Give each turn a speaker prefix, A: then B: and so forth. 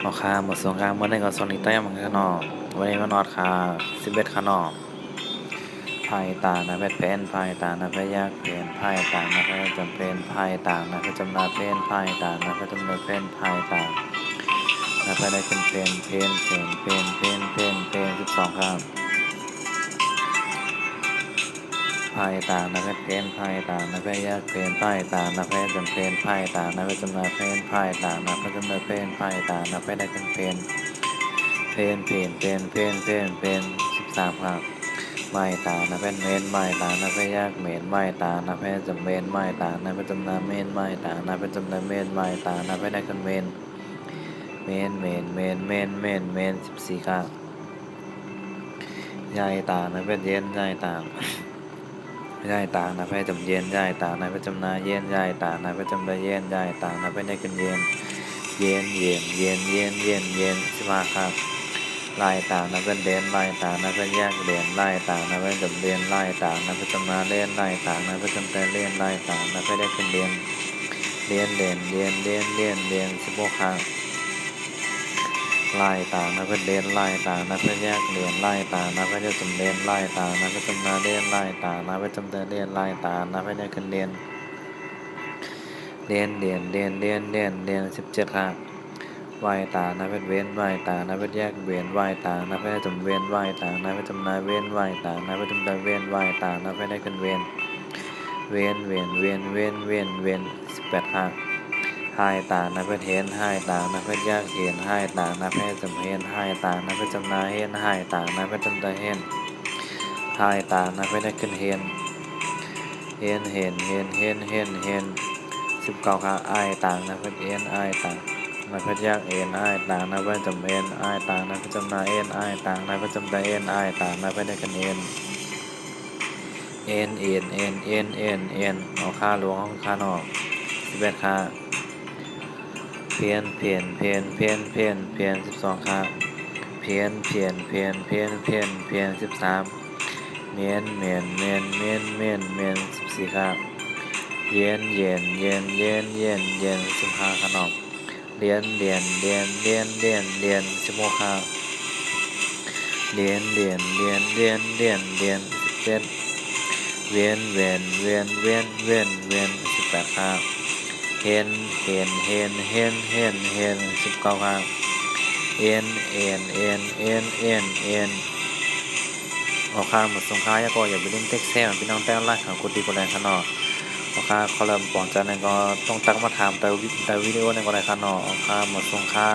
A: ออกค่าหมดสงครามเมื่อได้ก็สนิทแต้มข้างนอกวันนี้มานอดค่า11ข้างนอกภายต่างนะเพชรเพนภายต่างนะเพชรยักษ์เพนภายต่างนะเพชรจำเป็นภายต่างนะเพชรจำนาเพนภายต่างนะเพชรจำเนินเพนภายต่างนะเพชรได้ขึ้นเพน12ครับภายต่างนะเพชรเพนภายต่างนะเพชรยักษ์เพนภายต่างนะเพชรจำเป็นภายต่างนะเพชรจำนาเพนภายต่างนะเพชรจำเนินเพนภายต่างนะเพชรได้ขึ้นเพน13ครับไม้ตานะเพชรเมนไม้ตานะเพชรยักษ์เมนไม้ตานะเพชรจำเมนไม้ตานะเพชรจำนาเมนไม้ตานะเพชรจำนาเมนไม้ตานะเพชรได้ขึ้นเมน14ครับยายตานะเพชรเย็นยายตานะเพชรจำเย็นยายตานะเพชรจำนาเย็นยายตานะเพชรจำนาเย็นยายตานะเพชรได้ขึ้นเย็น15ครับลายต่างนะเป็นเด่นลายต่างนะเป็นแยกเด่นลายต่างนะเป็นจำเด่นลายต่างนะเป็นจำนาเล่นลายต่างนะเป็นจำแต่เล่นลายต่างนะเป็นได้ขึ้นเด่น16ครับลายต่างนะเป็นเด่นลายต่างนะเป็นแยกเด่นลายต่างนะเป็นจำเด่นลายต่างนะเป็นจำนาเล่นลายต่างนะเป็นจำแต่เล่นลายต่างนะเป็นได้ขึ้น17ครับวายตานะเป็นเว้นวายตานะเป็นแยกเว้นวายตานะเป็นจำเว้นวายตานะเป็นจำนาเว้นวายตานะเป็นจำนาเว้นวายตานะเป็นได้ขึ้นเว้น18ครับหายตานะเป็นเห็นหายตานะเป็นแยกเห็นหายตานะเป็นจำเห็นหายตานะเป็นจำนาเห็นหายตานะเป็นจำนาเห็นหายตานะเป็นได้ขึ้นเห็น19ครับอายต่างนะเป็นเอ็นอายต่างนะเป็นแยกเอ็นอายต่างนะเป็นจำเอ็นอายต่างนะเป็นจำนาเอ็นอายต่างนะเป็นจำนาเอ็นอายต่างนะเป็นได้ขึ้นเอ็นเอาค่าหลวงเอาค่านอก11ค่า12ค่า1314ค่าเย็น15ค่านอกเรียน16ค่า1718ค่าเห็น19ครับเอ็นเอาค่าหมดสงค่ายาก็อย่าไปเล่นเต็กแซ่บพี่น้องแต้วไล่ข่าวกุฏิกุแรงข้างนอกเอาค่าคอลัมน์ปองจันทร์ก็ต้องตั้งมาถามแต่วิดีโอในก็ได้ข้างนอกเอาค่าหมดสงค่า